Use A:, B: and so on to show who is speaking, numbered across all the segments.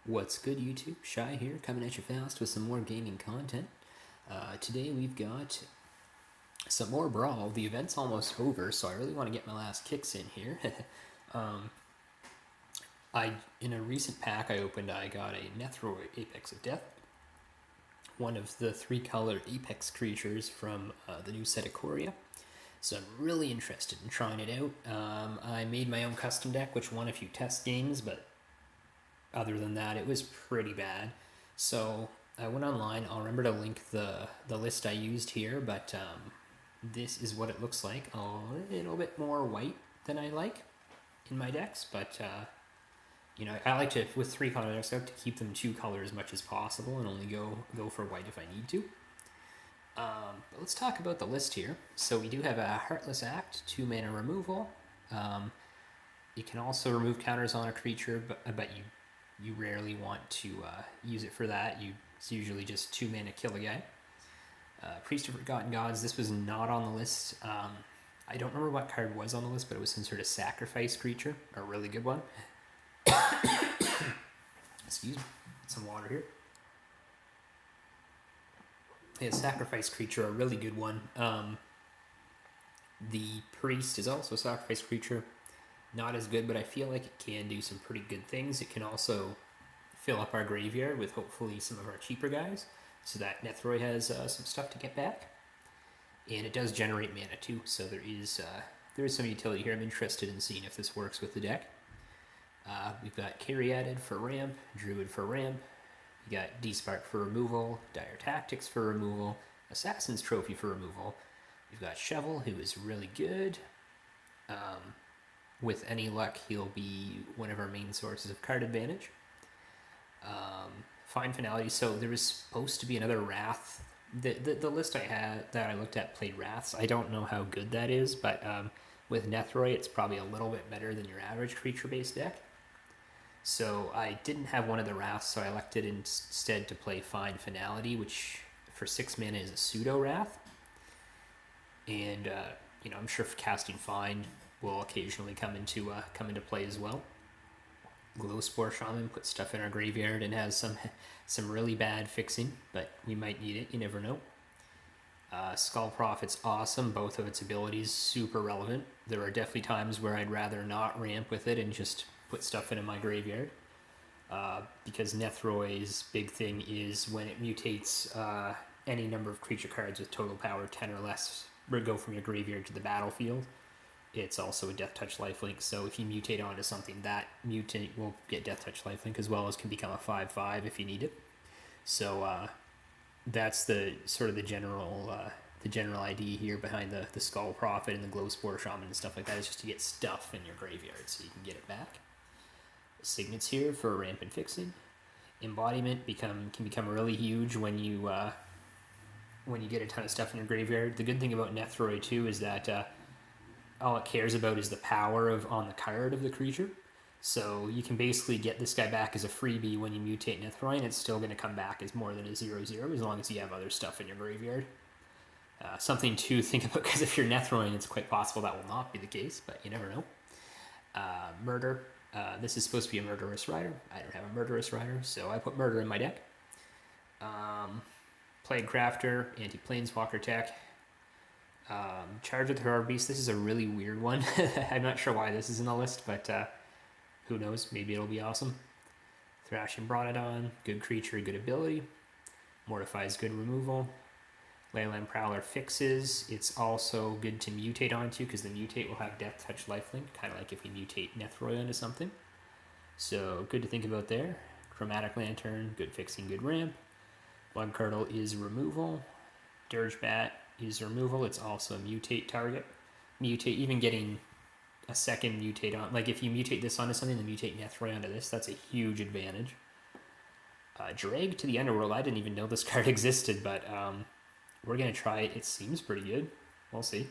A: What's good, YouTube? Shy here, coming at you fast with some more gaming content. Today we've got some more Brawl. The event's almost over, so I really want to get my last kicks in here. In a recent pack I opened, I got a Nethroi Apex of Death, one of the 3-color Apex creatures from the new set of Coria. So I'm really interested in trying it out. I made my own custom deck, which won a few test games, but other than that, it was pretty bad. So I went online. I'll remember to link the list I used here, but this is what it looks like. A little bit more white than I like in my decks, but I like to, with 3-color decks, I like to keep them 2-color as much as possible and only go for white if I need to. But let's talk about the list here. So we do have a Heartless Act, 2-mana removal. You can also remove counters on a creature, but you rarely want to use it for that. It's usually just 2-mana kill a guy. Priest of Forgotten Gods, this was not on the list. I don't remember what card was on the list, but it was some sort of sacrifice creature, a really good one. Excuse me, some water here. Yeah, sacrifice creature, a really good one. The Priest is also a sacrifice creature. Not as good, but I feel like it can do some pretty good things. It can also fill up our graveyard with hopefully some of our cheaper guys, so that Nethroi has some stuff to get back. And it does generate mana too, so there is some utility here. I'm interested in seeing if this works with the deck. We've got Caryatid for ramp, Druid for ramp. We got Despark for removal, Dire Tactics for removal, Assassin's Trophy for removal. We've got Shovel, who is really good. With any luck, he'll be one of our main sources of card advantage. Fine Finality. So there was supposed to be another Wrath. The list I had that I looked at played Wraths. I don't know how good that is, but with Nethroi, it's probably a little bit better than your average creature-based deck. So I didn't have one of the Wraths, so I elected instead to play Fine Finality, which for 6 mana is a pseudo-Wrath. And I'm sure casting Find will occasionally come into play as well. Glowspore Shaman puts stuff in our graveyard and has some really bad fixing, but we might need it. You never know. Skull Prophet's awesome. Both of its abilities super relevant. There are definitely times where I'd rather not ramp with it and just put stuff into my graveyard. Because Nethroi's big thing is when it mutates any number of creature cards with total power 10 or less, go from your graveyard to the battlefield. It's also a Death Touch lifelink, so if you mutate onto something, that mutant will get Death Touch lifelink, as well as can become a 5/5 if you need it. So that's the sort of the general idea here behind the Skull Prophet and the Glowspore Shaman and stuff like that, is just to get stuff in your graveyard so you can get it back. Signets here for ramp and fixing. Embodiment can become really huge when you get a ton of stuff in your graveyard. The good thing about Nethroi too is that all it cares about is the power on the card of the creature. So you can basically get this guy back as a freebie when you mutate Nethroi, and it's still going to come back as more than a 0/0 as long as you have other stuff in your graveyard. Something to think about, because if you're Nethroi, it's quite possible that will not be the case, but you never know. Murder. This is supposed to be a Murderous Rider. I don't have a Murderous Rider, so I put Murder in my deck. Plague Crafter, Anti-Planeswalker tech. Charge with the Horror Beast. This is a really weird one. I'm not sure why this is in the list, but who knows? Maybe it'll be awesome. Thrashing Bronodon, good creature, good ability. Mortify's good removal. Leyland Prowler fixes. It's also good to mutate onto, because the mutate will have Death Touch lifelink, kind of like if we mutate Nethroi onto something. So good to think about there. Chromatic Lantern, good fixing, good ramp. Blood Curdle is removal. Dirge Bat is removal. It's also a mutate target. Even getting a second mutate on, like if you mutate this onto something, then mutate Nethroi onto this, that's a huge advantage. Drag to the Underworld. I didn't even know this card existed, but we're going to try it. It seems pretty good. We'll see.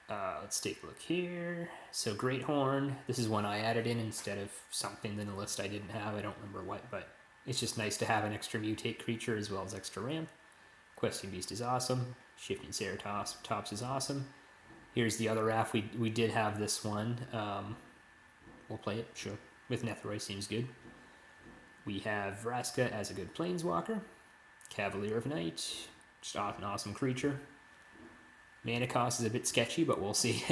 A: Let's take a look here. So Great Horn. This is one I added in instead of something in the list I didn't have. I don't remember what, but it's just nice to have an extra mutate creature as well as extra ramp. Questing Beast is awesome. Shifting Ceratops is awesome. Here's the other Wrath. We did have this one. We'll play it, sure. with Nethroi seems good. We have Vraska as a good planeswalker. Cavalier of Night, just an awesome creature. Mana cost is a bit sketchy, but we'll see.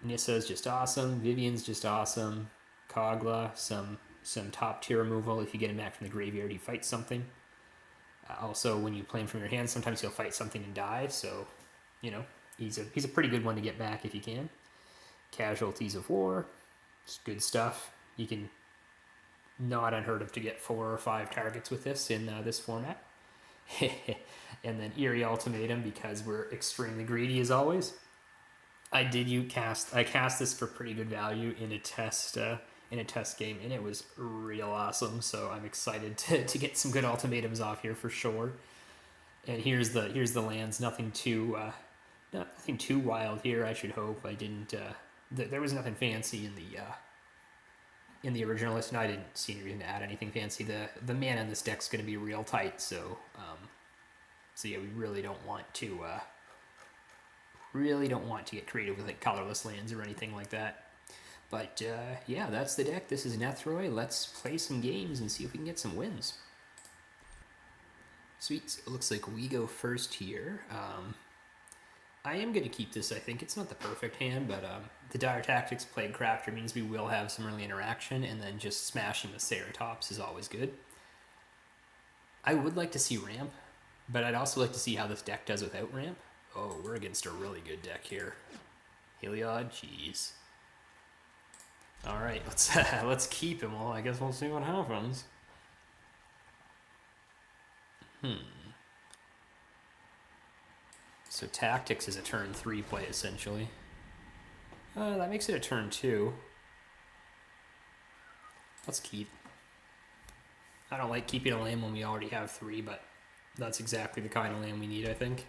A: Nissa's just awesome. Vivian's just awesome. Kogla, some top tier removal. If you get him back from the graveyard, he fights something. Also, when you play him from your hand, sometimes he'll fight something and die. So, you know, he's a pretty good one to get back if you can. Casualties of War, it's good stuff. You can not unheard of to get 4 or 5 targets with this in this format. And then Eerie Ultimatum, because we're extremely greedy as always. I cast this for pretty good value in a test game, and it was real awesome. So I'm excited to get some good ultimatums off here for sure. And here's the lands. Nothing too wild here. I should hope. I didn't. There was nothing fancy in the original list, and I didn't see any reason to add anything fancy. The mana in this deck's going to be real tight, so yeah, we really don't want to get creative with like colorless lands or anything like that. But yeah, that's the deck. This is Nethroi. Let's play some games and see if we can get some wins. Sweet. So it looks like we go first here. I am going to keep this, I think. It's not the perfect hand, but the Dire Tactics Plague Crafter means we will have some early interaction, and then just smashing with Ceratops is always good. I would like to see ramp, but I'd also like to see how this deck does without ramp. Oh, we're against a really good deck here. Heliod, jeez. Alright, let's keep him. Well, I guess we'll see what happens. So Tactics is a turn 3 play, essentially. That makes it a turn 2. Let's keep. I don't like keeping a land when we already have 3, but that's exactly the kind of land we need, I think.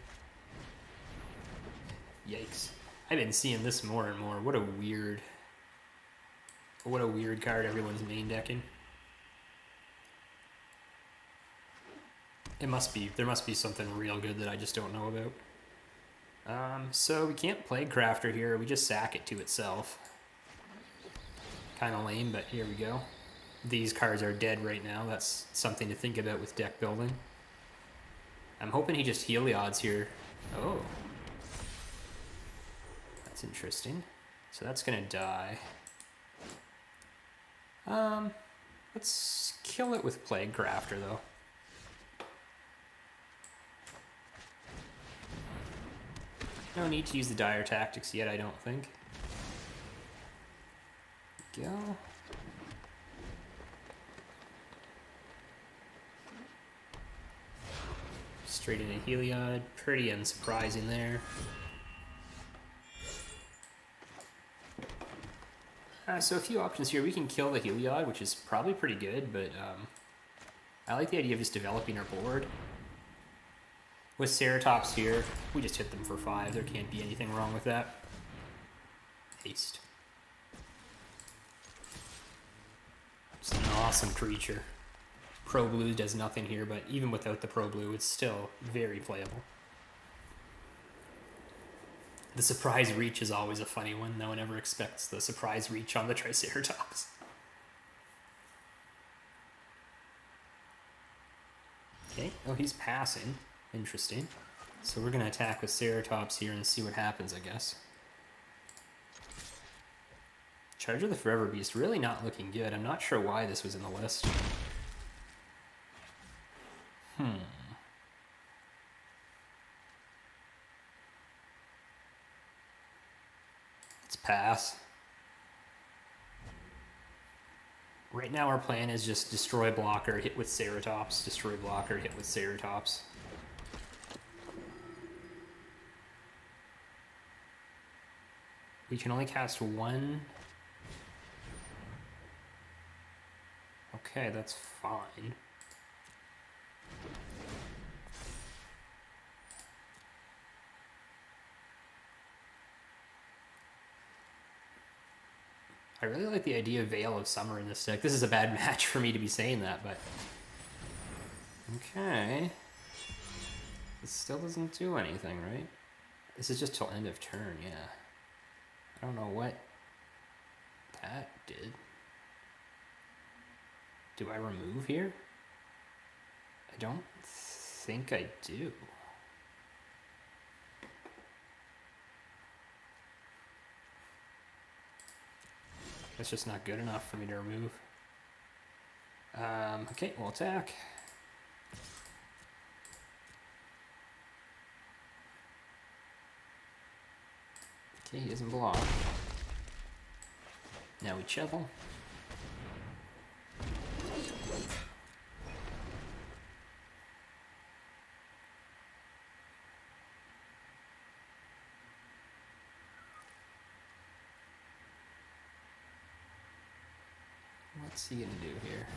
A: Yikes. I've been seeing this more and more. What a weird card everyone's main decking. There must be something real good that I just don't know about. So we can't play Crafter here. We just sack it to itself. Kind of lame, but here we go. These cards are dead right now. That's something to think about with deck building. I'm hoping he just Heliod's here. Oh. That's interesting. So that's gonna die. Let's kill it with Plague Crafter, though. No need to use the Dire Tactics yet, I don't think. Go. Straight into Heliod. Pretty unsurprising there. So a few options here. We can kill the Heliod, which is probably pretty good, but I like the idea of just developing our board. With Ceratops here, we just hit them for 5. There can't be anything wrong with that. Haste. It's an awesome creature. Pro Blue does nothing here, but even without the Pro Blue, it's still very playable. The surprise reach is always a funny one. No one ever expects the surprise reach on the Triceratops. Okay, oh, he's passing. Interesting. So we're going to attack with Ceratops here and see what happens, I guess. Charge of the Forever Beast, really not looking good. I'm not sure why this was in the list. Let's pass. Right now our plan is just destroy blocker, hit with Ceratops, destroy blocker, hit with Ceratops. We can only cast 1. Okay, that's fine. I really like the idea of Veil of Summer in this deck. This is a bad match for me to be saying that, but... Okay. This still doesn't do anything, right? This is just till end of turn, yeah. I don't know what that did. Do I remove here? I don't think I do. That's just not good enough for me to remove. Okay, we'll attack. Okay, he doesn't block. Now we shovel. What's he gonna do here?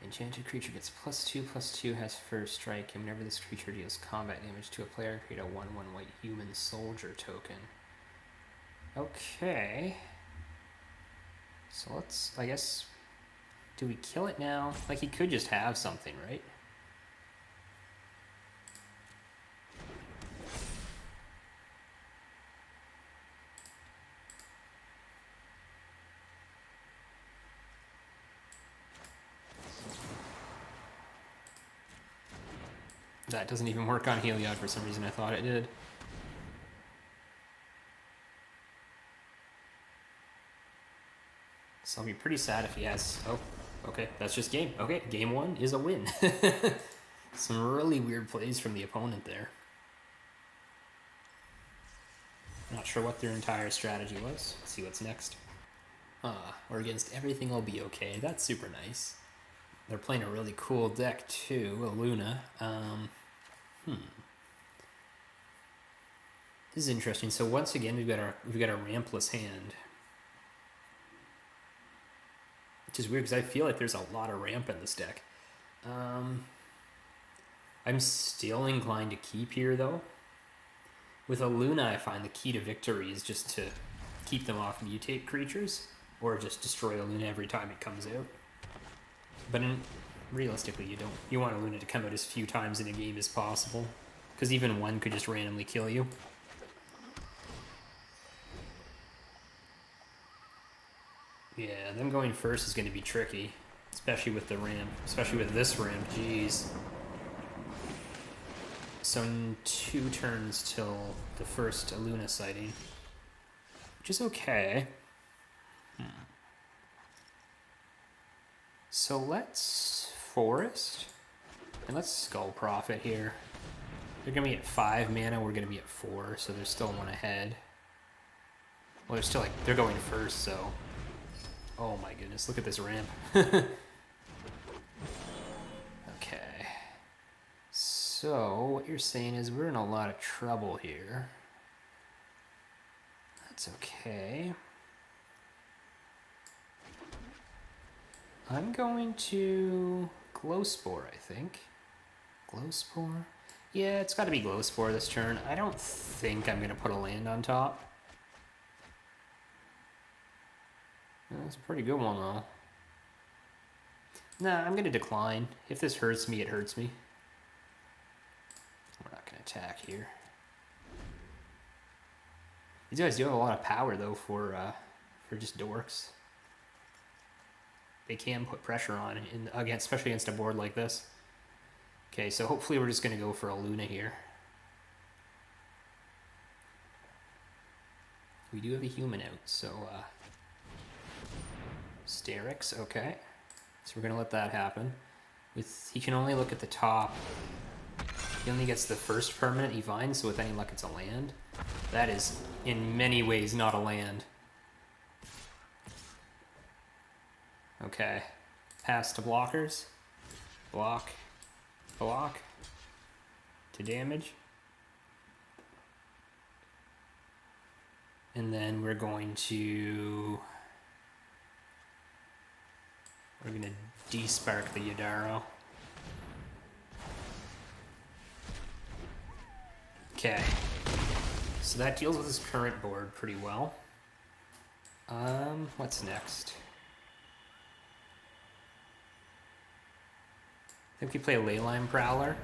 A: Enchanted creature gets +2/+2, has first strike, and whenever this creature deals combat damage to a player, create a 1/1 white human soldier token. Okay. So let's, I guess, do we kill it now? Like, he could just have something, right? That doesn't even work on Heliod for some reason. I thought it did. So I'll be pretty sad if he has... Oh, okay, that's just game. Okay, game one is a win. Some really weird plays from the opponent there. Not sure what their entire strategy was. Let's see what's next. Or against everything will be okay. That's super nice. They're playing a really cool deck too, a Luna. This is interesting. So once again, we've got a rampless hand, which is weird because I feel like there's a lot of ramp in this deck. I'm still inclined to keep here though. With a Luna, I find the key to victory is just to keep them off mutate creatures, or just destroy a Luna every time it comes out. But realistically, you want a Luna to come out as few times in a game as possible, because even one could just randomly kill you. Yeah, them going first is going to be tricky, especially with the ramp, especially with this ramp. Jeez. So 2 turns till the first Luna sighting, which is okay. So let's Forest, and let's Skull Prophet here. They're going to be at 5 mana, we're going to be at 4, so they're still 1 ahead. Well, they're still they're going first, so... Oh my goodness, look at this ramp. Okay. So, what you're saying is we're in a lot of trouble here. That's okay. I'm going to Glowspore, I think. Glowspore? Yeah, it's got to be Glowspore this turn. I don't think I'm going to put a land on top. That's a pretty good one, though. Nah, I'm going to decline. If this hurts me, it hurts me. We're not going to attack here. These guys do have a lot of power, though, for just dorks. They can put pressure on, especially against a board like this. Okay, so hopefully we're just going to go for a Luna here. We do have a human out, so... Sterix, okay. So we're going to let that happen. He can only look at the top. He only gets the first permanent he finds, so with any luck it's a land. That is, in many ways, not a land. Okay. Pass to blockers. Block. Block. To damage. And then we're going to... We're going to despark the Yadaro. Okay. So that deals with his current board pretty well. What's next? I think we play a Leyline Prowler.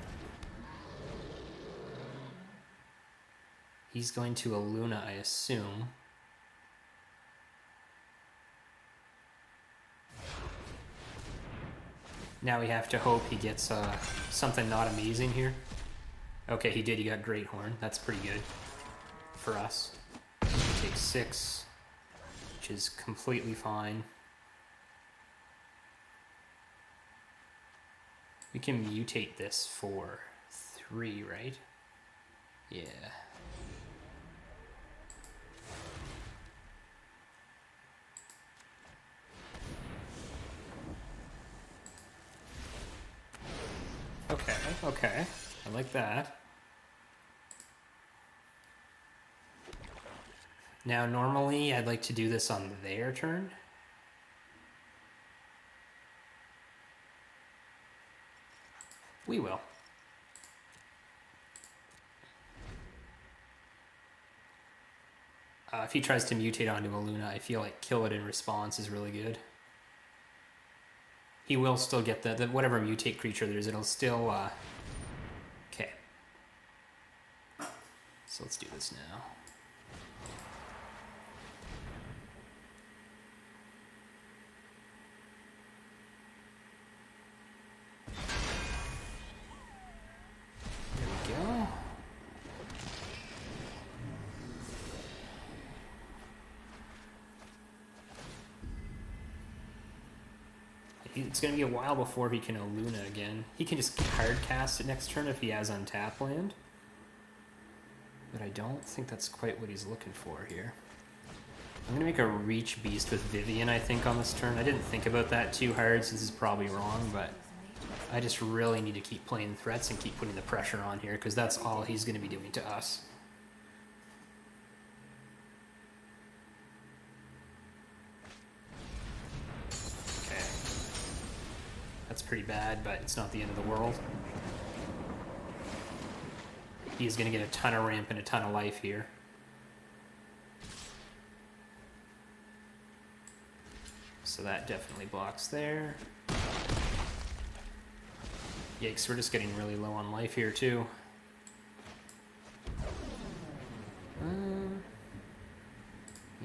A: He's going to a Luna, I assume. Now we have to hope he gets something not amazing here. Okay, he did. He got Great Horn. That's pretty good for us. He takes 6, which is completely fine. We can mutate this for 3, right? Yeah. Okay, okay. I like that. Now, normally, I'd like to do this on their turn. We will. If he tries to mutate onto a Luna, I feel like kill it in response is really good. He will still get the whatever mutate creature there is, it'll still... Okay. So let's do this now. There we go. It's going to be a while before he can Luna again. He can just hard cast it next turn if he has untap land. But I don't think that's quite what he's looking for here. I'm going to make a Reach Beast with Vivian, I think, on this turn. I didn't think about that too hard, so this is probably wrong, but I just really need to keep playing threats and keep putting the pressure on here, because that's all he's going to be doing to us. That's pretty bad, but it's not the end of the world. He's going to get a ton of ramp and a ton of life here. So that definitely blocks there. Yikes, we're just getting really low on life here too.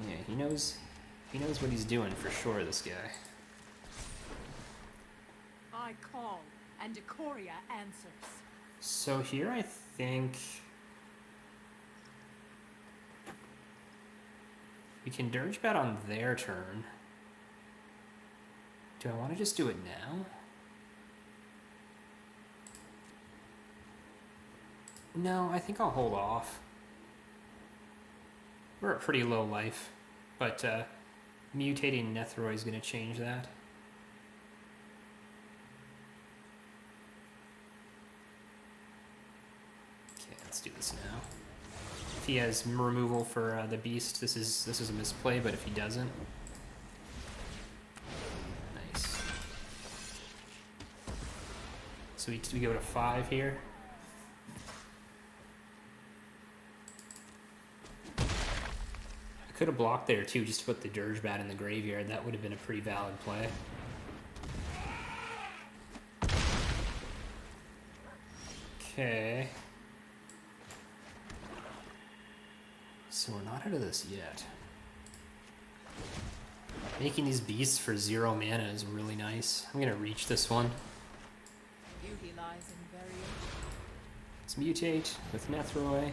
A: Yeah, he knows what he's doing for sure, this guy.
B: I call, and Decoria answers.
A: So here I think we can Dirge Bet on their turn. Do I want to just do it now? No, I think I'll hold off. We're at pretty low life, but mutating Nethroi is going to change that. Let's do this now. If he has removal for the beast, this is a misplay, but if he doesn't... Nice. So we go to 5 here. I could have blocked there too, just to put the Dirge Bat in the graveyard. That would have been a pretty valid play. Okay. So we're not out of this yet. Making these beasts for 0 mana is really nice. I'm gonna reach this one.
B: Beauty lies in variation.
A: Let's mutate with Nethroi.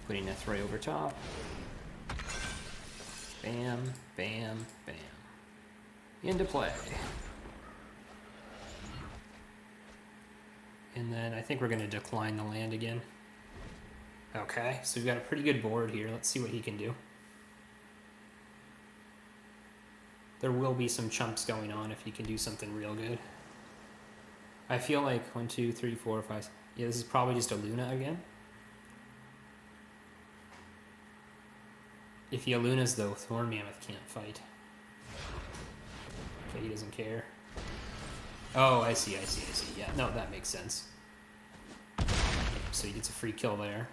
A: Putting Nethroi over top. Bam, bam, bam. Into play. And then I think we're gonna decline the land again. Okay, so we've got a pretty good board here. Let's see what he can do. There will be some chumps going on if he can do something real good. I feel like 1, 2, 3, 4, 5... Yeah, this is probably just a Luna again. If he Lunas, though, Thorn Mammoth can't fight. Okay, he doesn't care. Oh, I see. Yeah, no, that makes sense. So he gets a free kill there.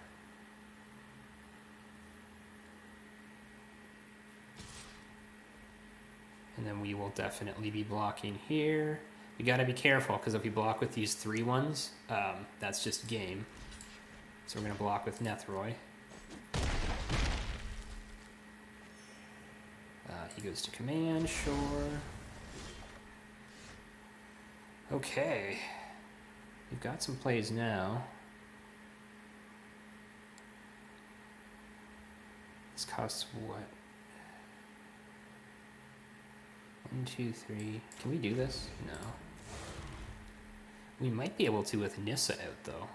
A: And then we will definitely be blocking here. We gotta be careful, because if we block with these 3/1s, that's just game. So we're gonna block with Nethroi. He goes to command, sure. Okay. We've got some plays now. This costs what? 1, 2, 3. Can we do this? No. We might be able to with Nissa out, though.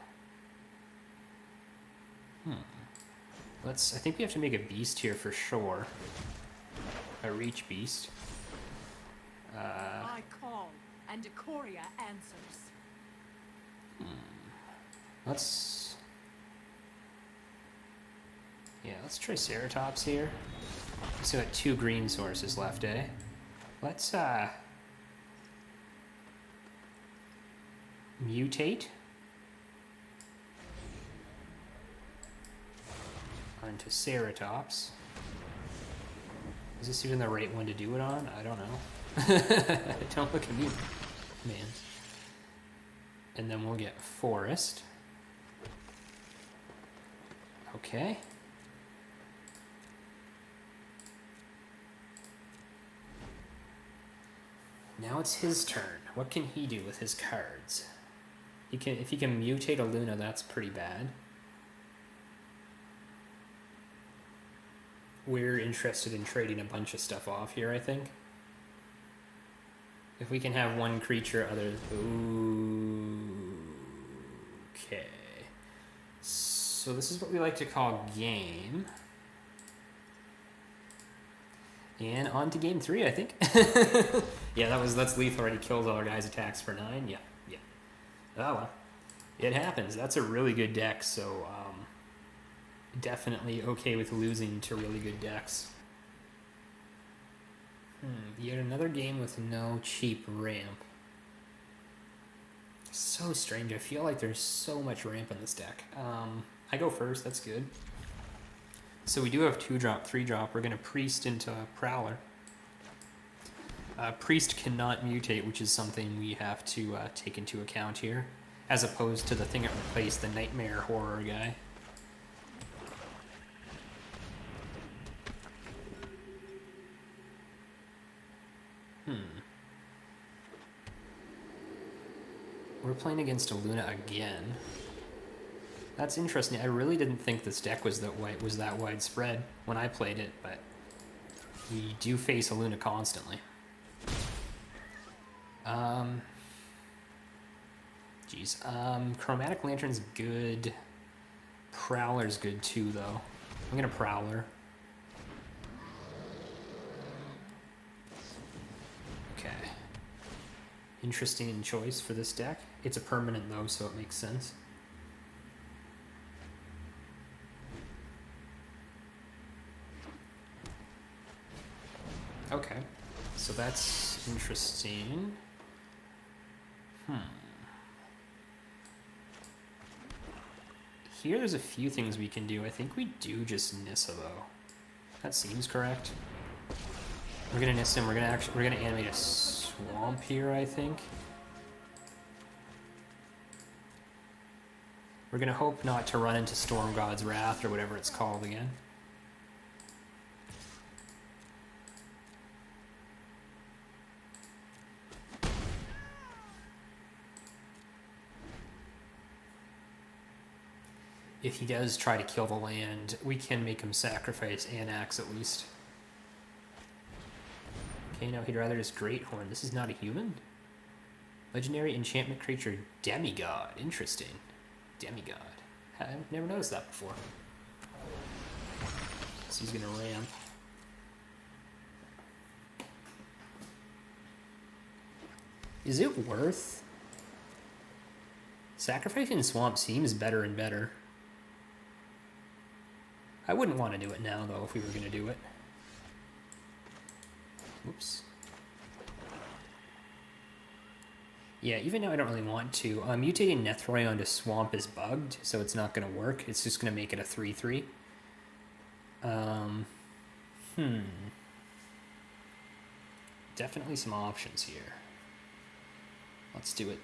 A: I think we have to make a beast here for sure. A reach beast.
B: I call, and Ikoria answers.
A: Let's Triceratops here. So got 2 green sources left, eh? Let's mutate onto Ceratops. Is this even the right one to do it on? I don't know. Don't look at me, man. And then we'll get Forest. Okay. Now it's his turn. What can he do with his cards? If he can mutate a Luna, that's pretty bad. We're interested in trading a bunch of stuff off here, I think. If we can have one creature other... Okay. So this is what we like to call game. And on to game 3, I think. Yeah, that's lethal. Already killed all our guys' attacks for 9. Yeah. Oh well. It happens. That's a really good deck, so definitely okay with losing to really good decks. Yet another game with no cheap ramp. So strange. I feel like there's so much ramp in this deck. I go first. That's good. So we do have 2-drop, 3-drop. We're going to Priest into Prowler. Priest cannot mutate, which is something we have to take into account here, as opposed to the thing it replaced, the Nightmare Horror guy. We're playing against a Luna again. That's interesting. I really didn't think this deck was that widespread when I played it, but we do face a Luna constantly. Chromatic Lantern's good. Prowler's good too, though. I'm gonna Prowler. Okay. Interesting choice for this deck. It's a permanent though, so it makes sense. Okay, so that's interesting. Here there's a few things we can do. I think we do just Nissa though. That seems correct. We're gonna Nissa him. We're gonna animate a Swamp here, I think. We're gonna hope not to run into Storm God's Wrath or whatever it's called again. If he does try to kill the land, we can make him sacrifice Anax at least. Okay, now he'd rather just Great Horn. This is not a human? Legendary enchantment creature, Demigod. Interesting. Demigod. I've never noticed that before. So he's gonna ramp. Is it worth? Sacrificing Swamp seems better and better. I wouldn't want to do it now, though, if we were going to do it. Oops. Yeah, even now I don't really want to. Mutating Nethroi onto Swamp is bugged, so it's not going to work. It's just going to make it a 3/3. Definitely some options here. Let's do it.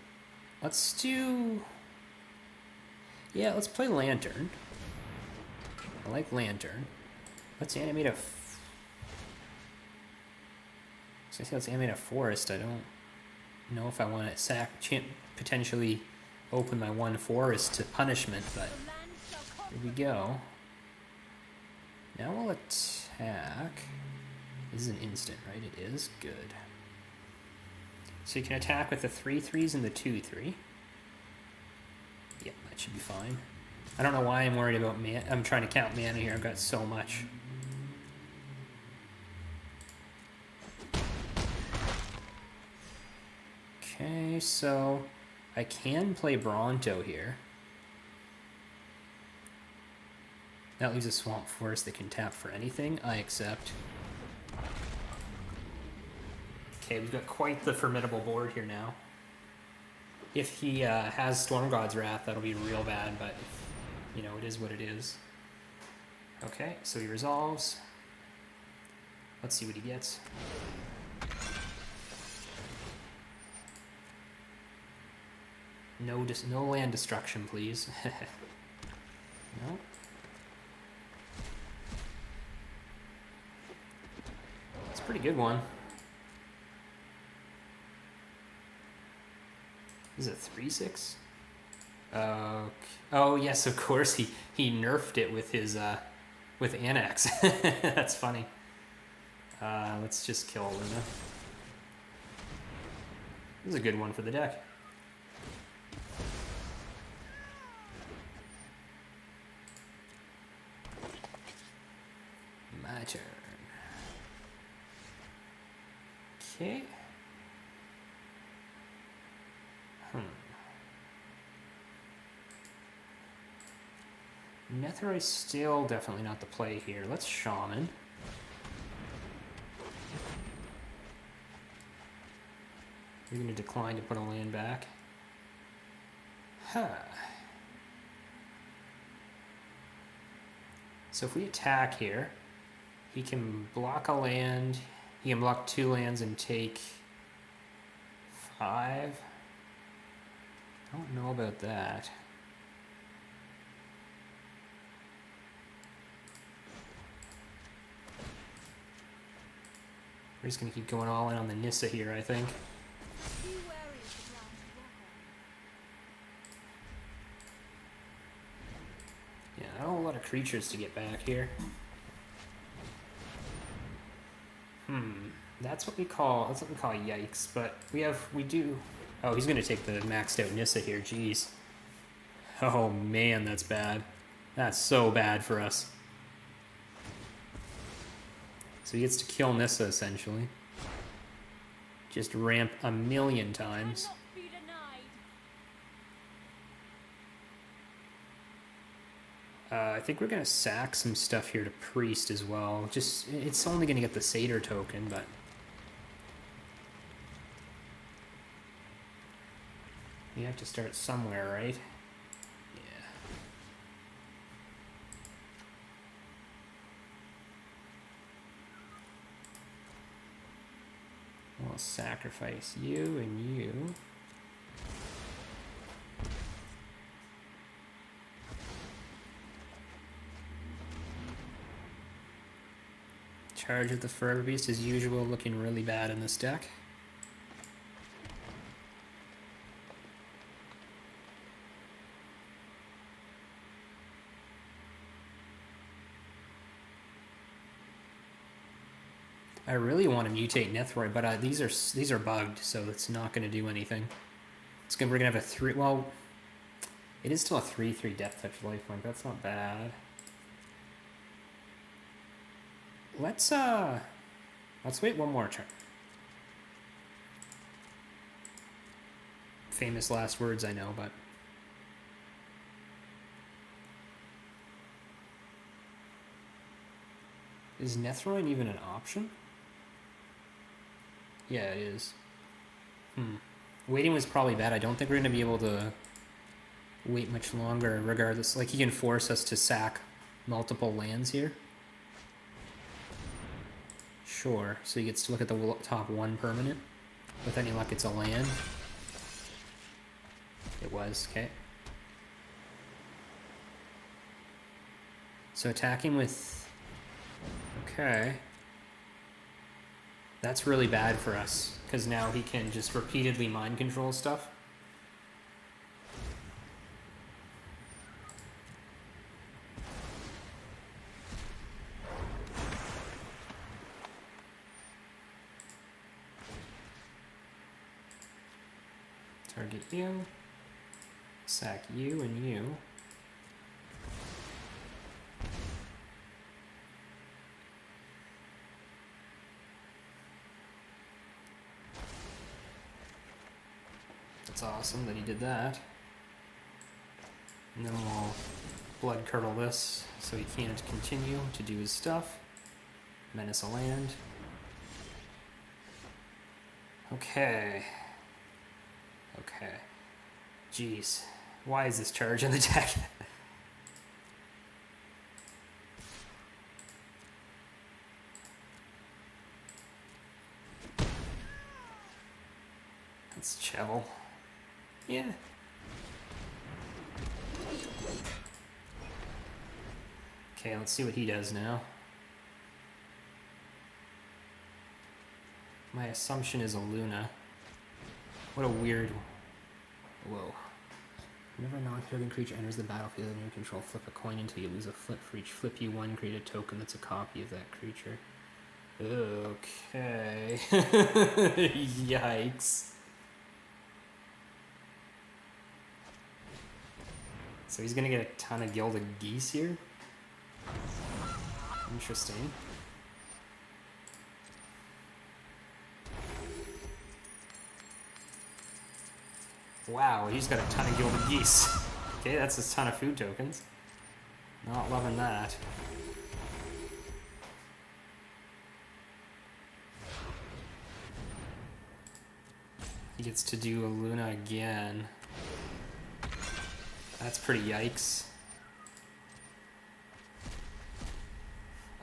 A: Let's play Lantern. I like Lantern. Let's animate a... let's animate a Forest. I don't know if I want to potentially open my 1 forest to punishment, but here we go. Now we'll attack. This is an instant, right? It is. Good. So you can attack with the 3/3s and the 2/3. Yep, that should be fine. I don't know why I'm worried about mana. I'm trying to count mana here. I've got so much. Okay, so I can play Bronto here. That leaves a Swamp Forest that can tap for anything. I accept. Okay, we've got quite the formidable board here now. If he has Storm God's Wrath, that'll be real bad, but you know, it is what it is. Okay, so he resolves. Let's see what he gets. No land destruction, please. No. It's a pretty good one. Is it 3/6? Oh yes, of course he nerfed it with his with Annex. That's funny. Let's just kill Luna. This is a good one for the deck. My turn. Okay. Nethroi still definitely not the play here. Let's Shaman. You're going to decline to put a land back. Huh. So if we attack here, he can block a land. He can block 2 lands and take 5. I don't know about that. We're just going to keep going all in on the Nissa here, I think. Yeah, not a whole lot of creatures to get back here. That's what we call yikes, but we do. Oh, he's going to take the maxed out Nissa here, jeez. Oh man, that's bad. That's so bad for us. So he gets to kill Nissa, essentially. Just ramp a million times. I think we're going to sack some stuff here to Priest as well. Just, it's only going to get the Satyr token, but... you have to start somewhere, right? Yeah. We'll sacrifice you and you. Charge with the Forever Beast as usual, looking really bad in this deck. I really want to mutate Nethroi, but these are bugged, so it's not going to do anything. We're going to have a 3. Well, it is still a 3/3 Death Touch lifelink. That's not bad. Let's wait one more turn. Famous last words, I know, but is Nethroi even an option? Yeah, it is. Waiting was probably bad. I don't think we're going to be able to wait much longer regardless. Like, he can force us to sack multiple lands here. Sure. So he gets to look at the top 1 permanent. With any luck, it's a land. It was. Okay. So attacking with... okay. That's really bad for us, because now he can just repeatedly mind control stuff. Target you, sack you and you. That's awesome that he did that. And then we'll blood curdle this so he can't continue to do his stuff. Menace a land. Okay. Okay. Jeez. Why is this charge in the deck? Let's Chevel. Yeah. Okay, let's see what he does now. My assumption is a Luna. What a weird... Whoa. Whenever a non-living creature enters the battlefield under your control, flip a coin until you lose a flip for each flip you won. Create a token that's a copy of that creature. Okay. Yikes. So he's gonna get a ton of Gilded Geese here? Interesting. Wow, he's got a ton of Gilded Geese. Okay, that's a ton of food tokens. Not loving that. He gets to do a Luna again. That's pretty yikes.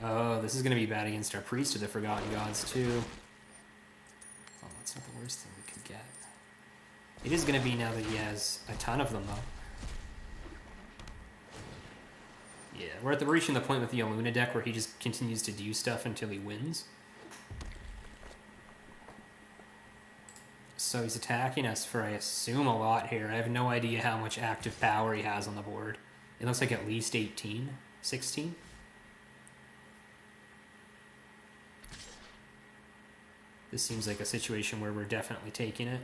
A: Oh, this is going to be bad against our Priest of the Forgotten Gods, too. Oh, that's not the worst thing we could get. It is going to be now that he has a ton of them, though. Yeah, we're reaching the point with the Luna deck where he just continues to do stuff until he wins. So he's attacking us for, I assume, a lot here. I have no idea how much active power he has on the board. It looks like at least 18, 16. This seems like a situation where we're definitely taking it.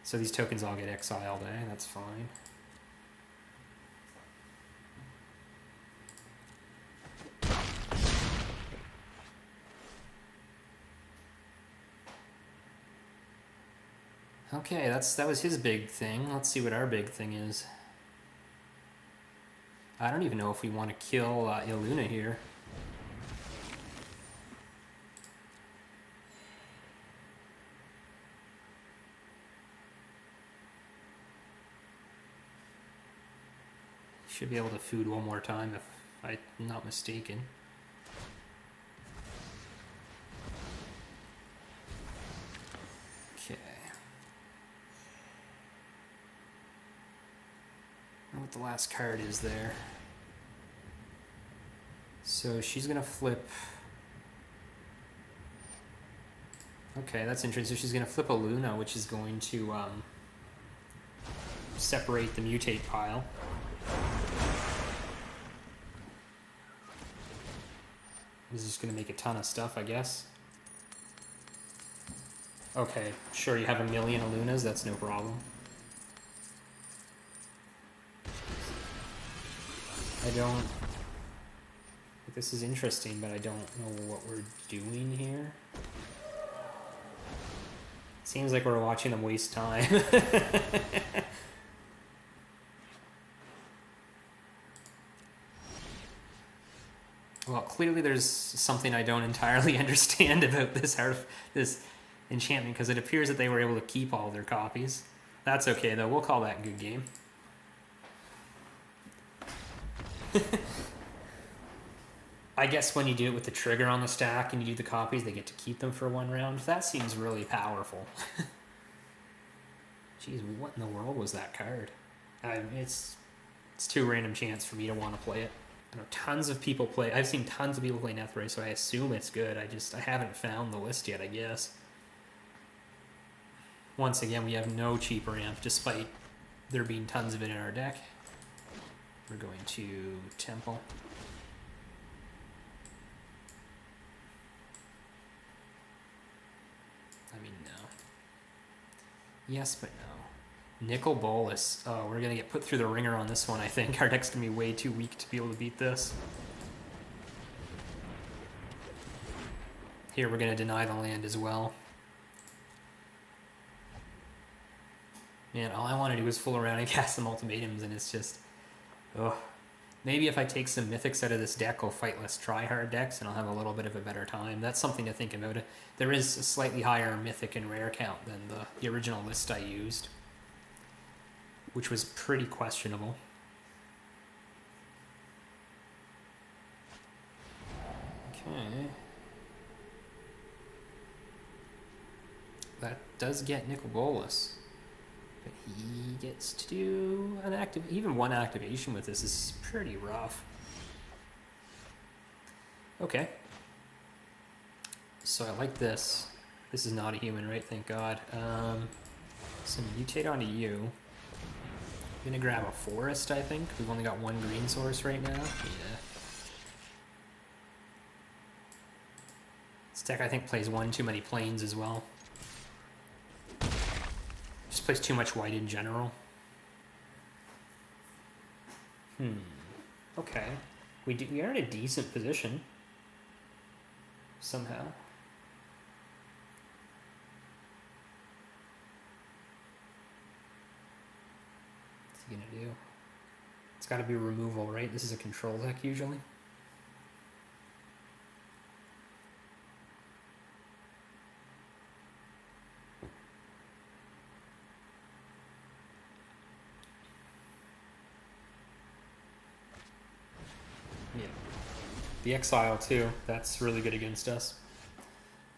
A: So these tokens all get exiled, eh? That's fine. Okay, that was his big thing. Let's see what our big thing is. I don't even know if we want to kill Iluna here. Should be able to food one more time if I'm not mistaken. Okay. I don't know what the last card is there. So she's gonna flip. Okay, that's interesting. So she's gonna flip a Luna, which is going to separate the mutate pile. This is just going to make a ton of stuff, I guess. Okay, sure, you have a million Lunas, that's no problem. I don't... This is interesting, but I don't know what we're doing here. Seems like we're watching them waste time. Well, clearly there's something I don't entirely understand about this enchantment, because it appears that they were able to keep all their copies. That's okay, though. We'll call that a good game. I guess when you do it with the trigger on the stack and you do the copies, they get to keep them for one round. That seems really powerful. Jeez, what in the world was that card? It's too random chance for me to want to play it. I know tons of people play. I've seen tons of people play Nethroi, so I assume it's good. I haven't found the list yet, I guess. Once again, we have no cheap ramp, despite there being tons of it in our deck. We're going to Temple. I mean, no. Yes, but no. Nicol Bolas. Oh, we're going to get put through the ringer on this one, I think. Our deck's going to be way too weak to be able to beat this. Here, we're going to deny the land as well. Man, all I want to do is fool around and cast some ultimatums, and it's just... Ugh. Maybe if I take some mythics out of this deck, I'll fight less try-hard decks, and I'll have a little bit of a better time. That's something to think about. There is a slightly higher mythic and rare count than the original list I used, which was pretty questionable. Okay. That does get Nicol Bolas. But he gets to do an even one activation with this is pretty rough. Okay. So I like this. This is not a human, right? Thank God. So mutate onto you. I'm gonna grab a forest, I think. We've only got one green source right now. Yeah. This deck, I think, plays one too many planes as well. Just plays too much white in general. Okay. We are in a decent position. Somehow. What's he gonna do? It's gotta be removal, right? This is a control deck usually. The Exile too, that's really good against us.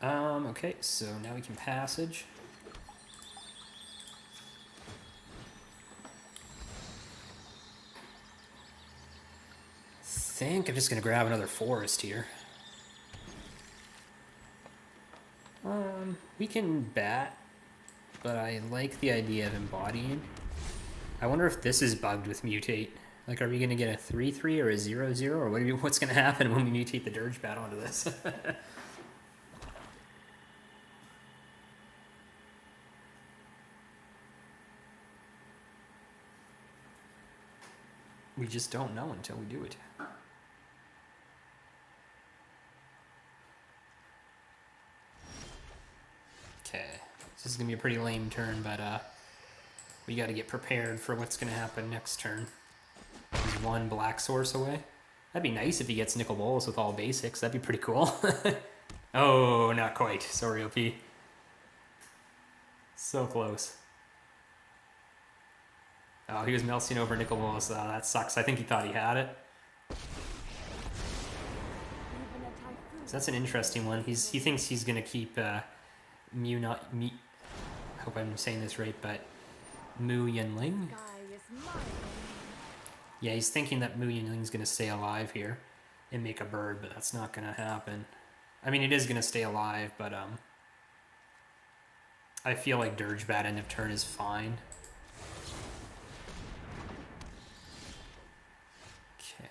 A: Okay, so now we can Passage. I think I'm just gonna grab another forest here. We can bat, but I like the idea of embodying. I wonder if this is bugged with mutate. Like, are we going to get a 3-3 or a 0-0? Or what's going to happen when we mutate the Dirge Bat onto this? We just don't know until we do it. Okay. This is going to be a pretty lame turn, but we got to get prepared for what's going to happen next turn. He's one black source away. That'd be nice if he gets Nicol Bolas with all basics. That'd be pretty cool. Oh, not quite. Sorry, OP. So close. Oh, he was melting over Nicol Bolas. That sucks. I think he thought he had it. So that's an interesting one. He thinks he's gonna keep I hope I'm saying this right, but Mu Yinling. Yeah, he's thinking that Mu Yinling's going to stay alive here and make a bird, but that's not going to happen. I mean, it is going to stay alive, but I feel like Dirge Bat end of turn is fine. Okay.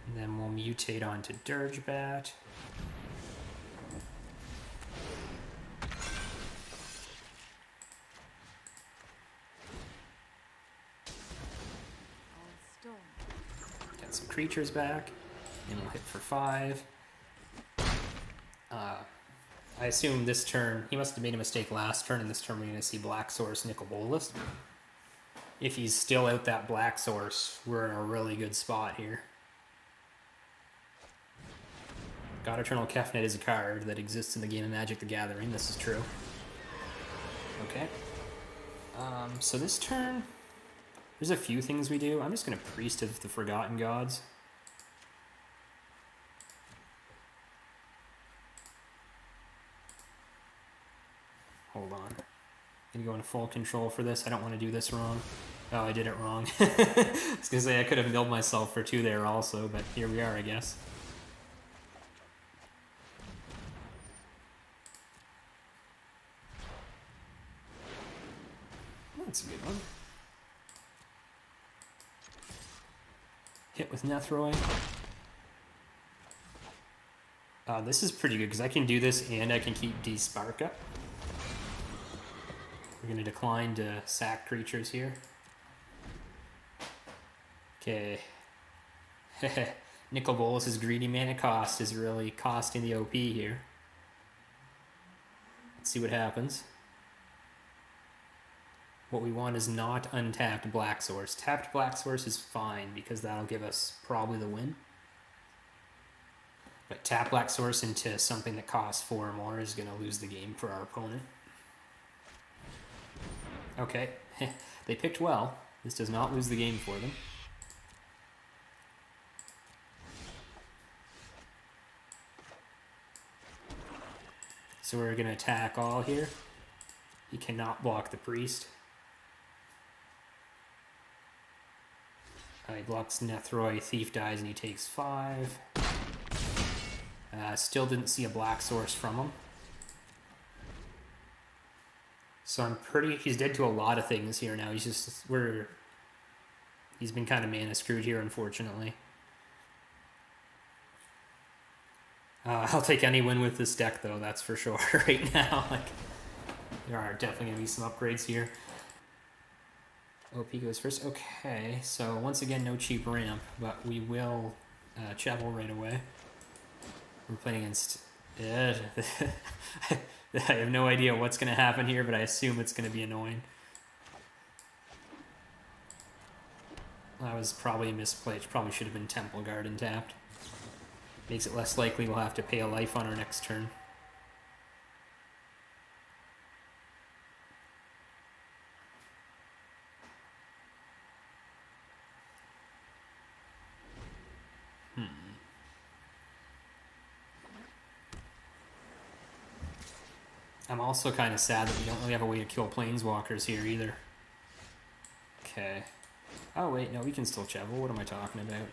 A: And then we'll mutate onto Dirge Bat. Some creatures back, and we'll hit for 5. I assume this turn, he must have made a mistake last turn, and this turn we're going to see Black Source Nicol Bolas. If he's still out that Black Source, we're in a really good spot here. God Eternal Kefnet is a card that exists in the game of Magic the Gathering, this is true. Okay. So this turn... There's a few things we do. I'm just going to Priest of the Forgotten Gods. Hold on. I'm going to go into full control for this. I don't want to do this wrong. Oh, I did it wrong. I was gonna say I could have milled myself for 2 there also, but here we are, I guess. That's a good one. Hit with Nethroi. This is pretty good because I can do this and I can keep D-Spark up. We're going to decline to sack creatures here. Okay. Nicol Bolas's greedy mana cost is really costing the OP here. Let's see what happens. What we want is not untapped Black Source. Tapped Black Source is fine because that'll give us probably the win. But tap Black Source into something that costs 4 or more is going to lose the game for our opponent. Okay, they picked well. This does not lose the game for them. So we're going to attack all here. He cannot block the priest. He blocks Nethroi, Thief dies, and he takes 5. Still didn't see a Black Source from him. So I'm pretty... He's dead to a lot of things here now. He's just... He's been kind of mana screwed here, unfortunately. I'll take any win with this deck, though, that's for sure, right now. Like, there are definitely going to be some upgrades here. OP goes first. Okay, so once again, no cheap ramp, but we will travel right away. We're playing against... I have no idea what's going to happen here, but I assume it's going to be annoying. That was probably a misplay. It probably should have been Temple Garden tapped. Makes it less likely we'll have to pay a life on our next turn. I'm also kind of sad that we don't really have a way to kill planeswalkers here either. Okay. Oh wait, no, we can still Chevel. What am I talking about?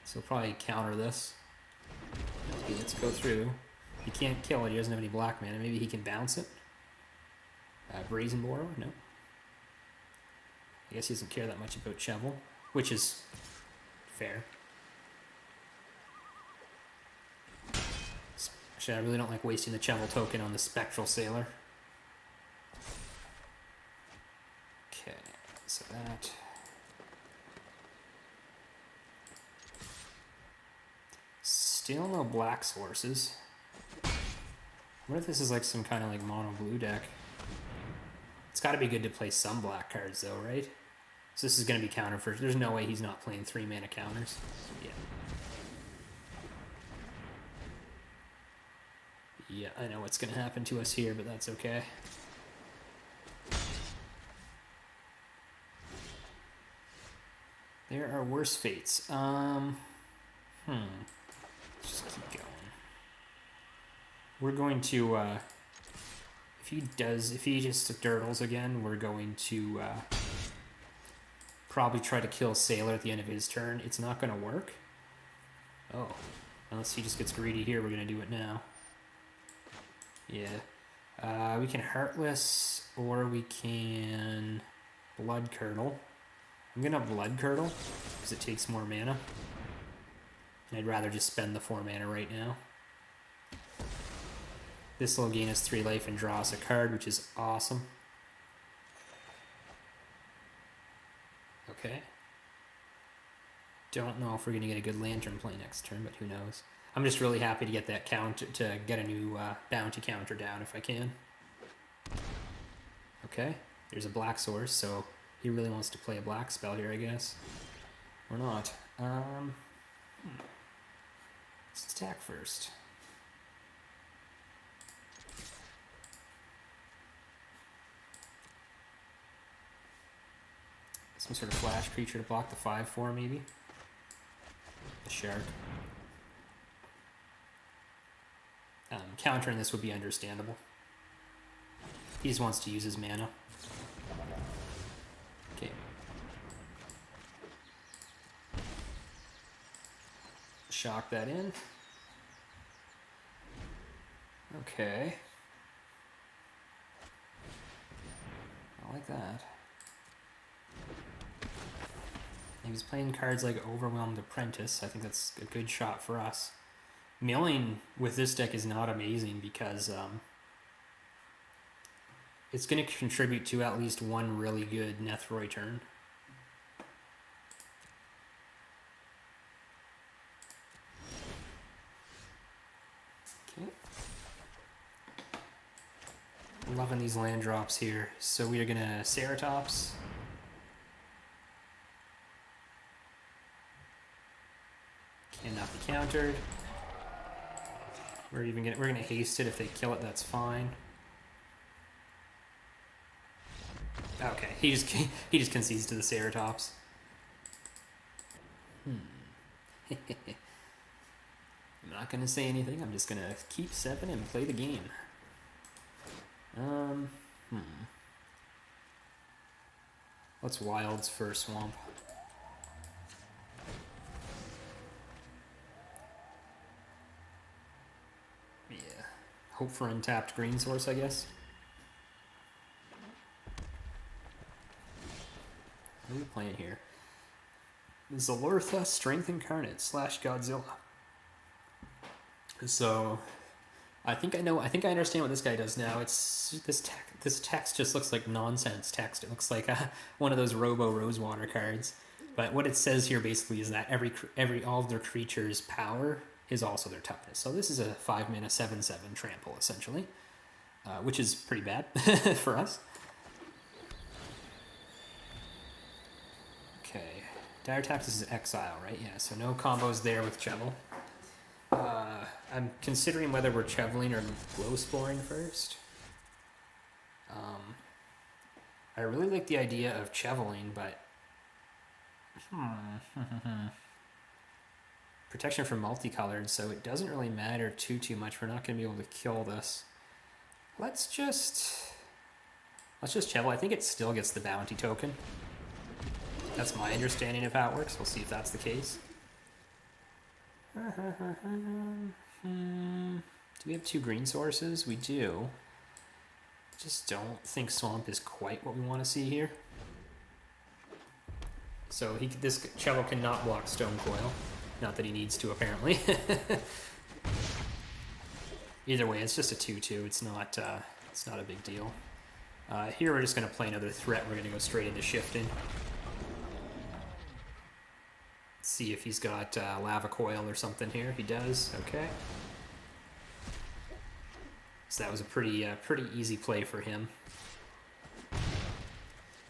A: So we'll probably counter this. Okay, let's go through. He can't kill it, he doesn't have any black mana. Maybe he can bounce it? Brazen Borrower? No. I guess he doesn't care that much about Chevel, which is fair. Actually, I really don't like wasting the Chevel token on the Spectral Sailor. Okay, so that... Still no black sources. What if this is like some kind of like mono blue deck? It's got to be good to play some black cards though, right? So this is going to be counter first. There's no way he's not playing 3 mana counters. Yeah. Yeah, I know what's going to happen to us here, but that's okay. There are worse fates. Just keep going. We're going to, if he just dirtles again, we're going to probably try to kill Sailor at the end of his turn. It's not going to work. Oh, unless he just gets greedy here, we're going to do it now. Yeah. We can Heartless, or we can Blood Curdle. I'm going to Blood Curdle, because it takes more mana. And I'd rather just spend the 4 mana right now. This will gain us 3 life and draw us a card, which is awesome. Okay. Don't know if we're going to get a good Lantern play next turn, but who knows. I'm just really happy to get that count, to get a new bounty counter down if I can. Okay, there's a black source, so he really wants to play a black spell here, I guess. Or not. Let's attack first. Some sort of flash creature to block the 5/4 maybe? The shark. Countering this would be understandable. He just wants to use his mana. shock that in. Okay. I like that. He was playing cards like Overwhelmed Apprentice. I think that's a good shot for us. Milling with this deck is not amazing because it's going to contribute to at least one really good Nethroi turn. Okay. Loving these land drops here. So we are going to Ceratops. Cannot be countered. We're gonna haste it. If they kill it, that's fine. Okay, he just concedes to the Ceratops. I'm not gonna say anything. I'm just gonna keep 7 and play the game. What's Wilds for Swamp? Yeah. Hope for untapped green source, I guess. What are we playing here? Zalortha, Strength Incarnate / Godzilla. So, I think I understand what this guy does now. It's this text just looks like nonsense text. It looks like one of those Robo Rosewater cards. But what it says here basically is that all of their creatures' power is also their toughness. So this is a 5-mana 7/7 trample essentially, which is pretty bad for us. Okay, Dire Taxes is exile, right? Yeah, so no combos there with Chevel. I'm considering whether we're Cheveling or Glow Sporing first. I really like the idea of Cheveling, but protection from multicolored, so it doesn't really matter too much. We're not going to be able to kill this. Let's just Chevel. I think it still gets the bounty token. That's my understanding of how it works. We'll see if that's the case. Do we have 2 green sources? We do. Just don't think Swamp is quite what we want to see here. So this Chevel cannot block Stone Coil. Not that he needs to, apparently. Either way, it's just a 2/2. It's not a big deal. Here we're just going to play another threat. We're going to go straight into Shifting. See if he's got Lava Coil or something here. He does. Okay. So that was a pretty easy play for him.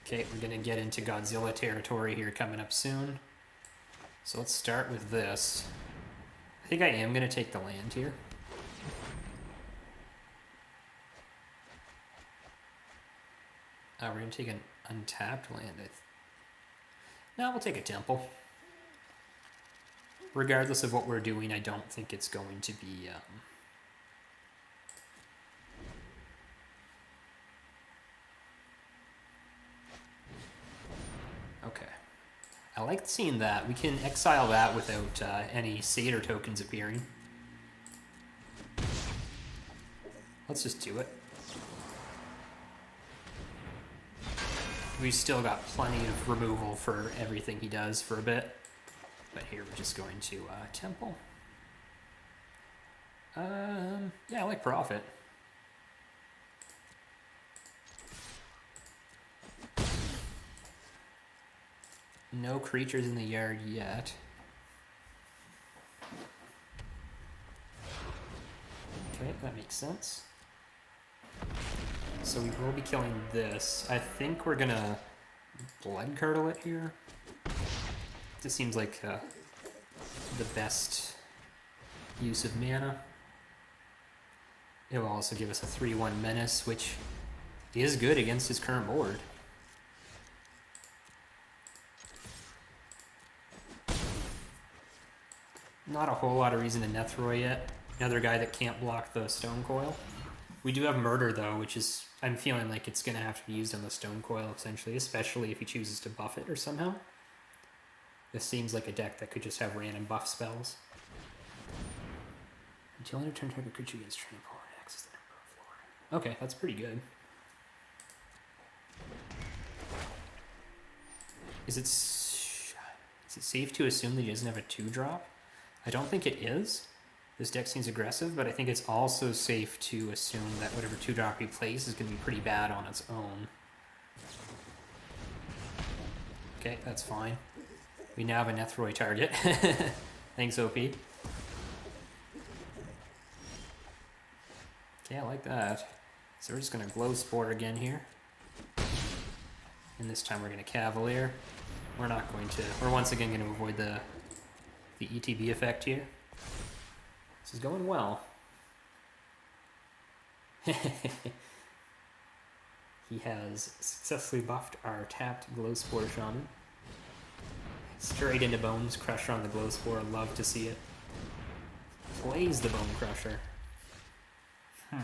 A: Okay, we're going to get into Godzilla territory here coming up soon. So let's start with this. I think I am going to take the land here. We're going to take an untapped land. No, we'll take a temple. Regardless of what we're doing, I don't think it's going to be... Okay. I like seeing that. We can exile that without any Satyr tokens appearing. Let's just do it. We've still got plenty of removal for everything he does for a bit. But here we're just going to Temple. Yeah, I like Prophet. No creatures in the yard yet. Okay, that makes sense. So we will be killing this. I think we're gonna Blood Curdle it here. This seems like the best use of mana. It will also give us a 3/1 Menace, which is good against his current board. Not a whole lot of reason to Nethroi yet. Another guy that can't block the Stone Coil. We do have Murder, though, which is... I'm feeling like it's going to have to be used on the Stone Coil, essentially, especially if he chooses to buff it or somehow. This seems like a deck that could just have random buff spells. Until end of turn, target creature gets trample and access the number of floor. Okay, that's pretty good. Is it safe to assume that he doesn't have a 2-drop? I don't think it is. This deck seems aggressive, but I think it's also safe to assume that whatever 2-drop he plays is going to be pretty bad on its own. Okay, that's fine. We now have a Nethroi target. Thanks, OP. Okay, I like that. So we're just going to Glow Spore again here. And this time we're going to Cavalier. We're not going to... We're once again going to avoid the ETB effect here. This is going well. He has successfully buffed our tapped Glow Spore Shaman. Straight into Bones Crusher on the Glow Spore. Love to see it. Plays the Bone Crusher. So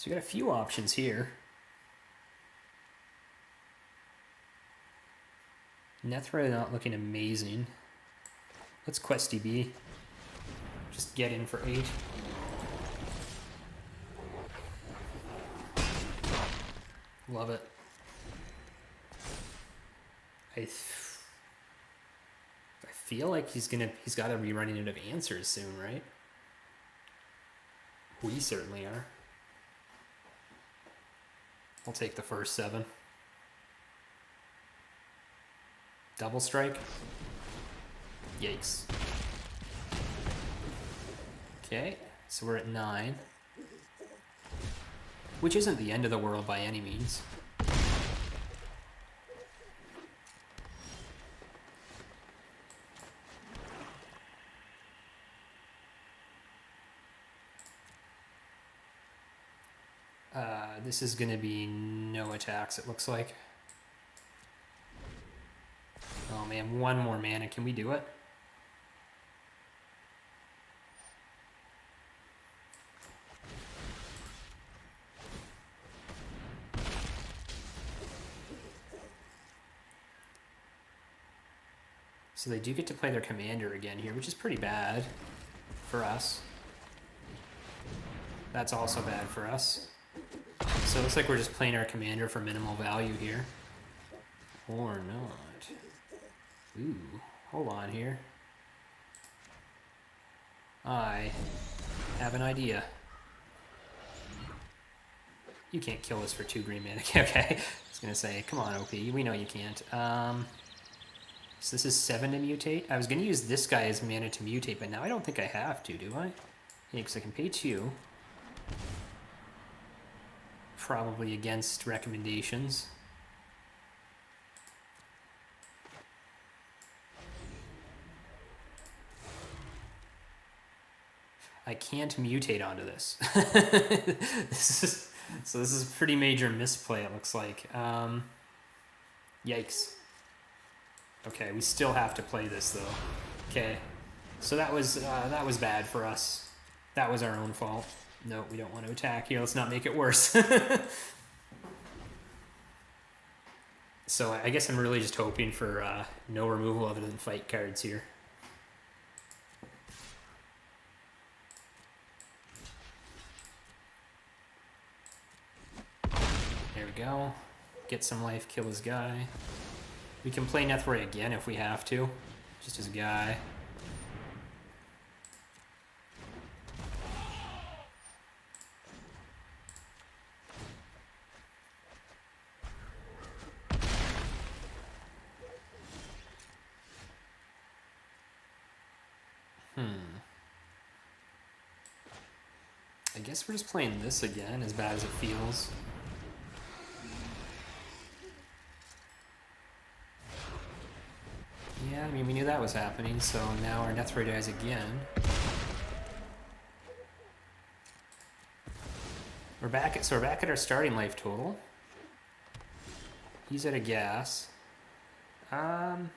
A: we got a few options here. Nethroi not looking amazing. Let's Quest DB. Just get in for 8. Love it. I feel like he's got to be running out of answers soon, right? We certainly are. I'll take the first 7. Double strike. Yikes. Okay, so we're at 9. Which isn't the end of the world by any means. This is going to be no attacks, it looks like. Oh man, 1 more mana. Can we do it? So they do get to play their commander again here, which is pretty bad for us. That's also bad for us. So it looks like we're just playing our commander for minimal value here. Or not. Ooh, hold on here. I have an idea. You can't kill us for 2 green mana. Okay, I was gonna say, come on, OP. We know you can't. So this is 7 to mutate. I was gonna use this guy as mana to mutate, but now I don't think I have to, do I? Yeah, because I can pay 2. Probably against recommendations. I can't mutate onto this. This is a pretty major misplay, it looks like. Yikes. Okay, we still have to play this though. Okay, so that was bad for us. That was our own fault. No, we don't want to attack here. Let's not make it worse. So I guess I'm really just hoping for no removal other than fight cards here. There we go. Get some life, kill his guy. We can play Nethroi again if we have to. Just as a guy. I guess we're just playing this again, as bad as it feels. Yeah, I mean, we knew that was happening, so now our Nethroi dies again. We're back at our starting life total. He's at a gas. So I'm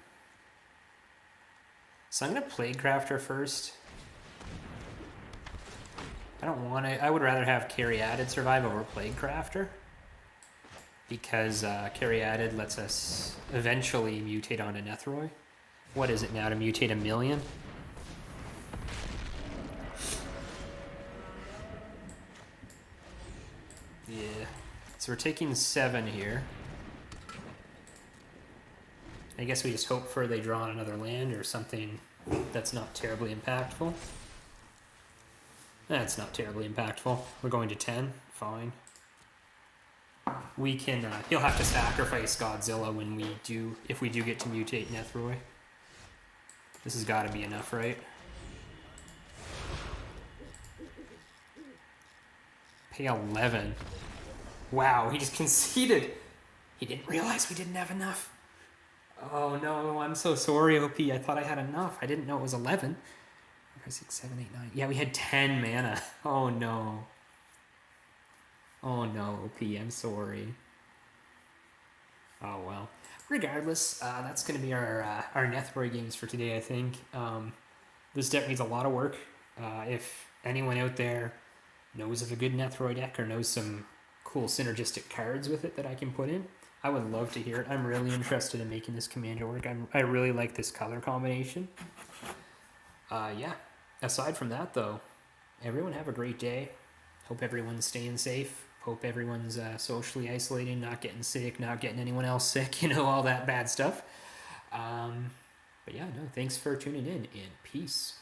A: gonna Plague Crafter first. I don't want to. I would rather have Caryatid survive over Plague Crafter, because Caryatid lets us eventually mutate onto Nethroi. What is it now to mutate 1,000,000? Yeah. So we're taking 7 here. I guess we just hope for they draw on another land or something that's not terribly impactful. That's not terribly impactful. We're going to 10. Fine. We can, he'll have to sacrifice Godzilla when we do, if we do get to mutate Nethroi. This has got to be enough, right? Pay 11. Wow, he just conceded. He didn't realize we didn't have enough. Oh no, I'm so sorry, OP. I thought I had enough. I didn't know it was 11. 6, 7, 8, 9. Yeah, we had 10 mana. Oh no. Oh no, OP. I'm sorry. Oh well. Regardless, that's going to be our Nethroi games for today, I think. This deck needs a lot of work. If anyone out there knows of a good Nethroi deck or knows some cool synergistic cards with it that I can put in, I would love to hear it. I'm really interested in making this commander work. I really like this color combination. Yeah. Aside from that, though, everyone have a great day. Hope everyone's staying safe. Hope everyone's socially isolating, not getting sick, not getting anyone else sick, you know, all that bad stuff. But yeah, no, thanks for tuning in, and peace.